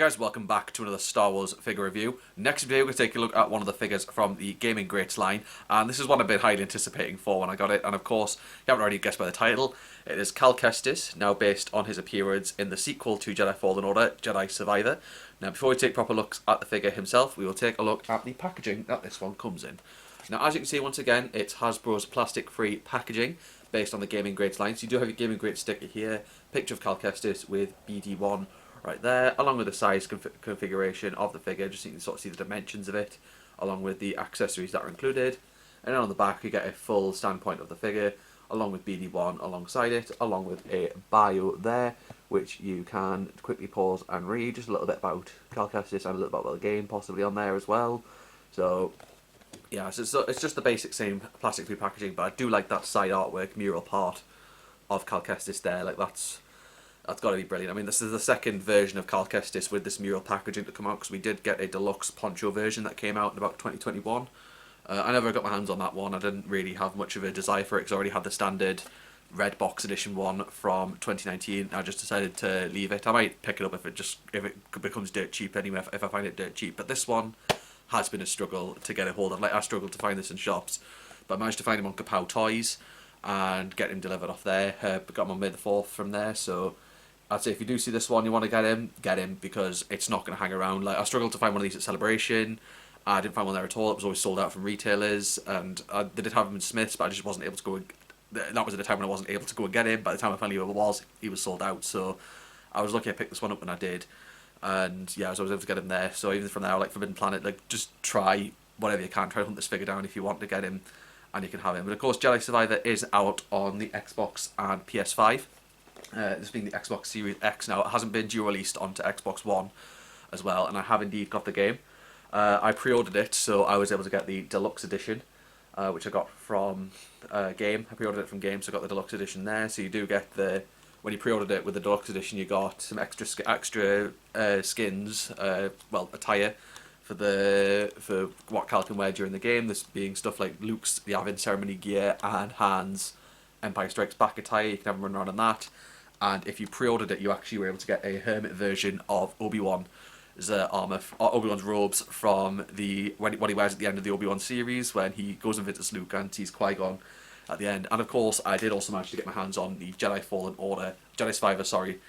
Hi guys, welcome back to another Star Wars figure review. Next video we're going to take a look at one of the figures from the Gaming Greats line, and this is one I've been highly anticipating for when I got it, and of course, you haven't already guessed by the title, it is Cal Kestis, now based on his appearance in the sequel to Jedi Fallen Order, Jedi Survivor. Now before we take proper looks at the figure himself, we will take a look at the packaging that this one comes in. Now as you can see once again, it's Hasbro's plastic-free packaging, based on the Gaming Greats line, so you do have your Gaming Greats sticker here, picture of Cal Kestis with BD1 right there, along with the size configuration of the figure, just so you can sort of see the dimensions of it, along with the accessories that are included. And then on the back you get a full standpoint of the figure, along with BD1 alongside it, along with a bio there, which you can quickly pause and read, just a little bit about Cal Kestis and a little bit about the game possibly on there as well. So yeah, so it's just the basic same plastic-free packaging, but I do like that side artwork mural part of Cal Kestis there, like that's got to be brilliant. I mean, this is the second version of Cal Kestis with this mural packaging to come out, because we did get a deluxe poncho version that came out in about 2021. I never got my hands on that one. I didn't really have much of a desire for it because I already had the standard red box edition one from 2019. I just decided to leave it. I might pick it up if it becomes dirt cheap anyway, if I find it dirt cheap. But this one has been a struggle to get a hold of. Like, I struggled to find this in shops, but I managed to find him on Kapow Toys and get him delivered off there. Got him on May the 4th from there, so I'd say if you do see this one, you want to get him, because it's not going to hang around. Like, I struggled to find one of these at Celebration. I didn't find one there at all. It was always sold out from retailers, and they did have them in Smith's, but I just wasn't able to go. That was at the time when I wasn't able to go and get him. By the time I finally was, he was sold out. So I was lucky I picked this one up when I did, and yeah, so I was able to get him there. So even from there, like Forbidden Planet, like just try whatever you can, try to hunt this figure down if you want to get him, and you can have him. But of course, Jedi Survivor is out on the Xbox and PS5. This being the Xbox Series X now. It hasn't been dual released onto Xbox One as well, and I have indeed got the game. I pre-ordered it, so I was able to get the deluxe edition, which I got from Game. I pre-ordered it from Game, so I got the deluxe edition there. So you do get when you pre-ordered it with the deluxe edition, you got some extra skins, well, attire for what Cal can wear during the game. This being stuff like Luke's the Yavin ceremony gear and Han's Empire Strikes Back attire. You can have him run around in that. And if you pre-ordered it, you actually were able to get a hermit version of Obi-Wan's armor, Obi-Wan's robes from what he wears at the end of the Obi-Wan series, when he goes and visits Luke and sees Qui-Gon at the end. And of course, I did also manage to get my hands on the Jedi Fallen Order, Jedi Survivor, sorry,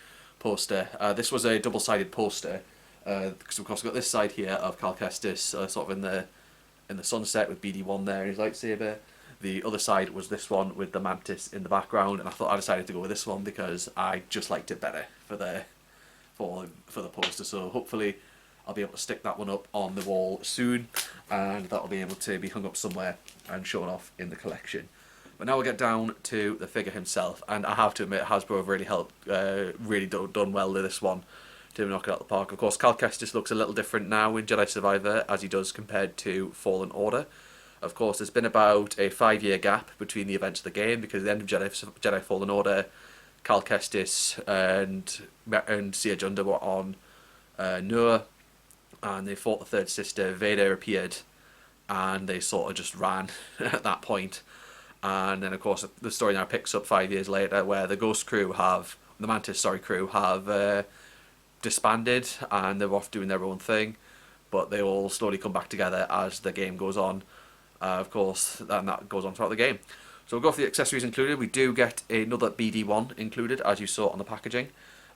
poster. This was a double-sided poster, because of course we've got this side here of Cal Kestis, sort of in the sunset with BD1 there and his lightsaber. The other side was this one with the Mantis in the background, and I decided to go with this one because I just liked it better for the poster. So hopefully I'll be able to stick that one up on the wall soon, and that'll be able to be hung up somewhere and shown off in the collection. But now we'll get down to the figure himself, and I have to admit Hasbro have really done well with this one to knock it out of the park. Of course, Cal Kestis looks a little different now in Jedi Survivor as he does compared to Fallen Order. Of course, there's been about a 5-year gap between the events of the game, because at the end of Jedi Fallen Order, Cal Kestis and Sia Junda were on Noor, and they fought the Third Sister. Vader appeared, and they sort of just ran at that point. And then, of course, the story now picks up 5 years later, where the Mantis crew have disbanded, and they're off doing their own thing, but they all slowly come back together as the game goes on. Of course, and that goes on throughout the game. So we'll go for the accessories included. We do get another BD1 included, as you saw on the packaging.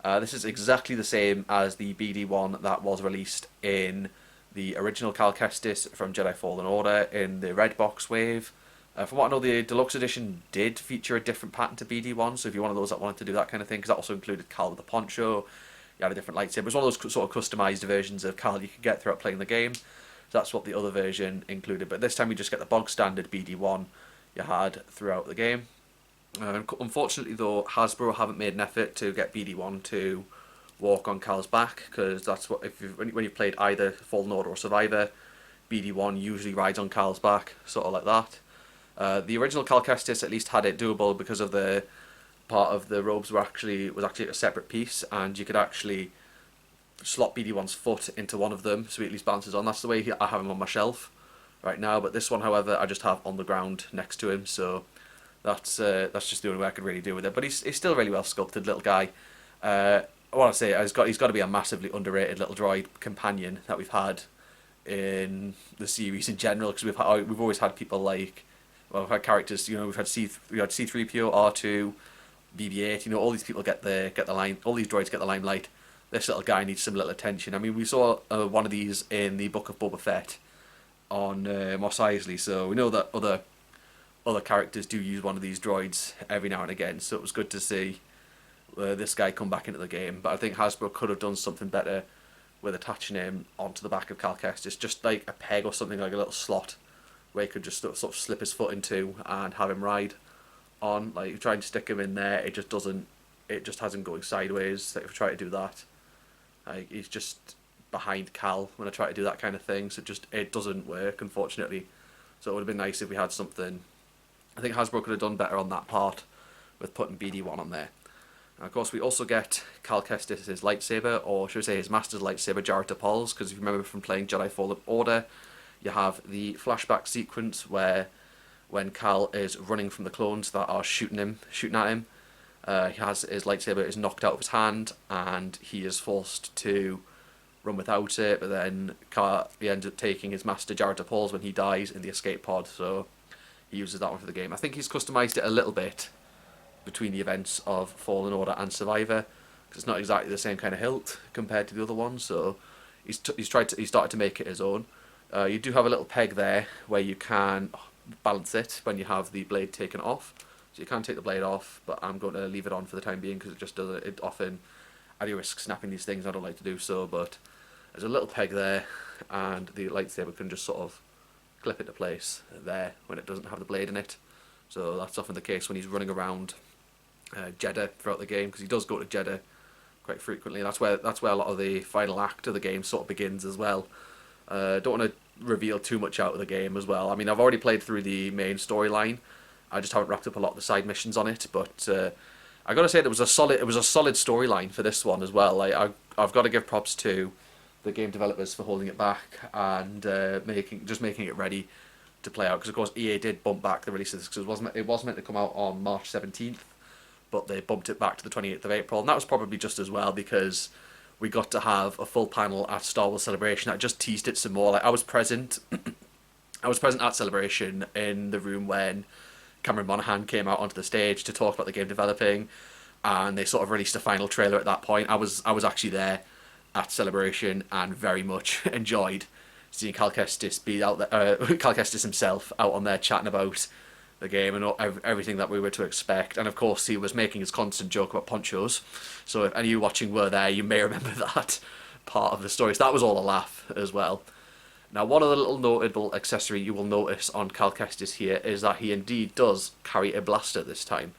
This is exactly the same as the BD1 that was released in the original Cal Kestis from Jedi Fallen Order in the red box wave. From what I know, the deluxe edition did feature a different pattern to BD1, so if you're one of those that wanted to do that kind of thing, because that also included Cal with the poncho, you had a different lightsaber. It was one of those sort of customised versions of Cal you could get throughout playing the game. So that's what the other version included, but this time we just get the bog standard BD1 you had throughout the game. Unfortunately though, Hasbro haven't made an effort to get BD1 to walk on Cal's back, because that's what when you played either Fallen Order or Survivor, BD1 usually rides on Cal's back, sort of like that. The original Cal Kestis at least had it doable, because of the part of the robes was actually a separate piece, and you could actually slot BD1's foot into one of them, so he at least bounces on. That's the way I have him on my shelf right now, but this one, however, I just have on the ground next to him, so that's just the only way I could really do with it. But he's still really well sculpted little guy. I want to say he's got to be a massively underrated little droid companion that we've had in the series in general, because we've always had people like, well, we've had characters, you know, we had C3PO, R2, BB-8, you know, all these people get the line, all these droids get the limelight. This little guy needs some little attention. I mean, we saw one of these in the Book of Boba Fett on Mos Eisley, so we know that other characters do use one of these droids every now and again. So it was good to see this guy come back into the game. But I think Hasbro could have done something better with attaching him onto the back of Cal Kestis, just like a peg or something, like a little slot where he could just sort of slip his foot into and have him ride on. Like, trying to stick him in there, it just doesn't. It just hasn't going sideways. Like, if I try to do that, like, he's just behind Cal when I try to do that kind of thing. So it doesn't work, unfortunately. So it would have been nice if we had something. I think Hasbro could have done better on that part with putting BD1 on there. And of course, we also get Cal Kestis' lightsaber, or should I say his master's lightsaber, Jarrett Apollo's, because if you remember from playing Jedi Fallen Order, you have the flashback sequence where when Cal is running from the clones that are shooting at him, he has his lightsaber is knocked out of his hand, and he is forced to run without it, but then he ends up taking his master Jarrett Apollo's when he dies in the escape pod, so he uses that one for the game. I think he's customised it a little bit between the events of Fallen Order and Survivor, because it's not exactly the same kind of hilt compared to the other ones. So he's started to make it his own. You do have a little peg there where you can balance it when you have the blade taken off. So you can take the blade off, but I'm going to leave it on for the time being because it just does it often. At your risk snapping these things, I don't like to do so, but there's a little peg there, and the lightsaber can just sort of clip into place there when it doesn't have the blade in it. So that's often the case when he's running around Jeddah throughout the game, because he does go to Jeddah quite frequently. That's where a lot of the final act of the game sort of begins as well. Don't want to reveal too much out of the game as well. I mean, I've already played through the main storyline. I just haven't wrapped up a lot of the side missions on it, but I got to say it was a solid storyline for this one as well. I've got to give props to the game developers for holding it back and making it ready to play out, because of course EA did bump back the release of this, because it was meant to come out on March 17th, but they bumped it back to the 28th of April, and that was probably just as well, because we got to have a full panel at Star Wars Celebration that just teased it some more. Like, I was present at Celebration in the room when Cameron Monaghan came out onto the stage to talk about the game developing, and they sort of released a final trailer at that point. I was actually there at Celebration and very much enjoyed seeing Cal Kestis be out there, Cal Kestis himself out on there chatting about the game and everything that we were to expect. And of course, he was making his constant joke about ponchos. So if any of you watching were there, you may remember that part of the story. So that was all a laugh as well. Now, one of the little notable accessory you will notice on Cal Kestis here is that he indeed does carry a blaster this time.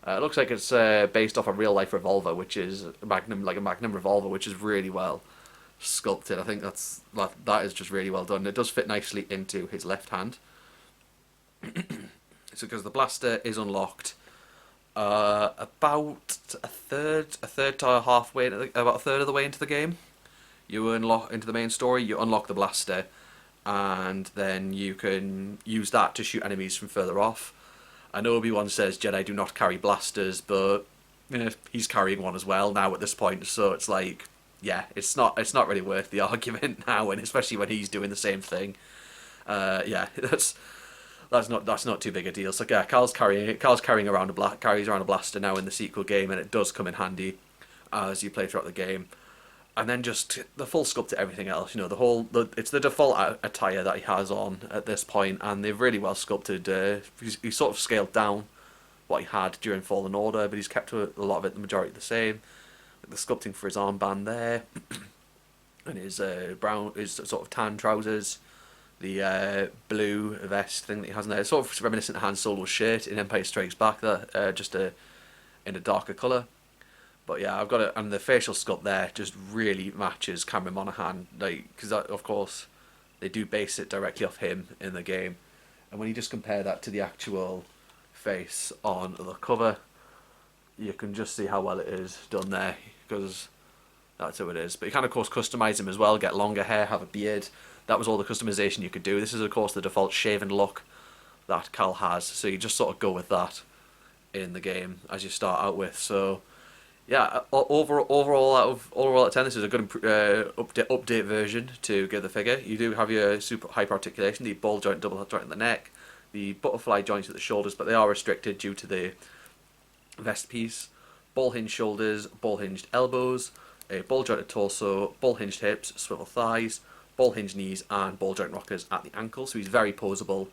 It looks like it's based off a real-life revolver, which is a Magnum revolver, which is really well sculpted. I think that is just really well done. It does fit nicely into his left hand. So, because the blaster is unlocked about a third to halfway, about a third of the way into the game. You unlock into the main story. You unlock the blaster, and then you can use that to shoot enemies from further off. I know Obi-Wan says Jedi do not carry blasters, but you know, he's carrying one as well now at this point. So it's like, yeah, it's not really worth the argument now, and especially when he's doing the same thing. Yeah, that's not too big a deal. So yeah, Cal's carrying around a blaster now in the sequel game, and it does come in handy as you play throughout the game. And then just the full sculpt to everything else, you know, it's the default attire that he has on at this point, and they've really well sculpted. He's sort of scaled down what he had during Fallen Order, but he's kept a lot of it, the majority the same. Like the sculpting for his armband there, and his sort of tan trousers, the blue vest thing that he has in there. It's sort of reminiscent of Han Solo's shirt in Empire Strikes Back, in a darker colour. But yeah, I've got it, and the facial sculpt there just really matches Cameron Monaghan, like, because of course they do base it directly off him in the game, and when you just compare that to the actual face on the cover, you can just see how well it is done there, because that's who it is. But you can of course customize him as well, get longer hair, have a beard. That was all the customization you could do. This is of course the default shaven look that Cal has, so you just sort of go with that in the game as you start out with. So yeah, overall out of 10, this is a good update version to give the figure. You do have your super hyper articulation, the ball joint, double joint in the neck, the butterfly joints at the shoulders, but they are restricted due to the vest piece. Ball hinged shoulders, ball hinged elbows, a ball jointed torso, ball hinged hips, swivel thighs, ball hinged knees, and ball joint rockers at the ankle. So he's very posable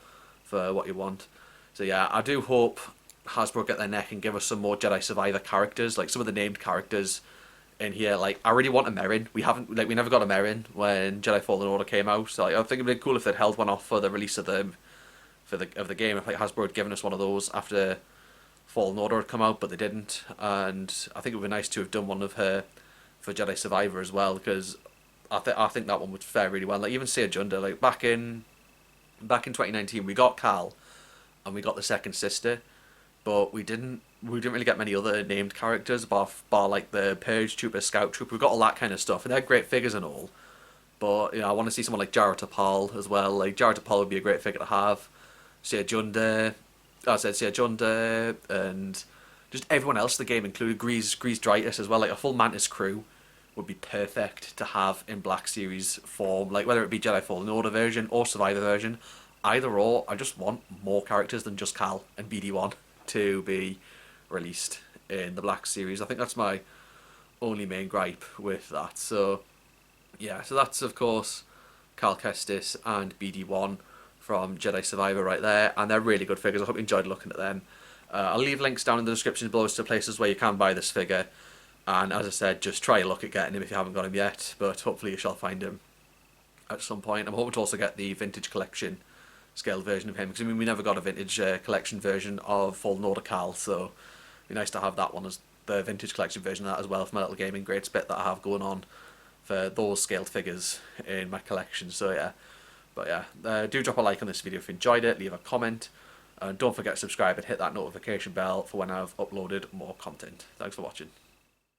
for what you want. So yeah, I do hope Hasbro get their neck and give us some more Jedi Survivor characters, like some of the named characters in here. Like, I really want a Merrin. We never got a Merrin when Jedi Fallen Order came out. So like, I think it'd be cool if they'd held one off for the release of the game. If like Hasbro had given us one of those after Fallen Order had come out, but they didn't. And I think it would be nice to have done one of her for Jedi Survivor as well, because I think that one would fare really well. Like even Seer Junda, like back in 2019, we got Cal and we got the second sister, but we didn't really get many other named characters bar like the Purge Trooper, Scout Trooper. We got all that kind of stuff, and they're great figures and all. But you know, I want to see someone like Jara Tapal as well. Like Jara Tapal would be a great figure to have. Seer Junda, Seer Junda, and just everyone else in the game, including Grease Dritus as well. Like a full Mantis crew would be perfect to have in Black Series form. Like whether it be Jedi Fallen Order version or Survivor version, either or. I just want more characters than just Cal and BD1 to be released in the Black Series. I think that's my only main gripe with that. So yeah, so that's of course Cal Kestis and BD1 from Jedi Survivor right there, and they're really good figures. I hope you enjoyed looking at them. I'll leave links down in the description below as to places where you can buy this figure, and as I said, just try a look at getting him if you haven't got him yet, but hopefully you shall find him at some point. I'm hoping to also get the vintage collection scaled version of him, because I mean we never got a vintage collection version of Fallen Order Cal, so it'd be nice to have that one as the vintage collection version of that as well for my little gaming grades bit that I have going on for those scaled figures in my collection. So yeah, but yeah, do drop a like on this video if you enjoyed it, leave a comment, and don't forget to subscribe and hit that notification bell for when I've uploaded more content. Thanks for watching.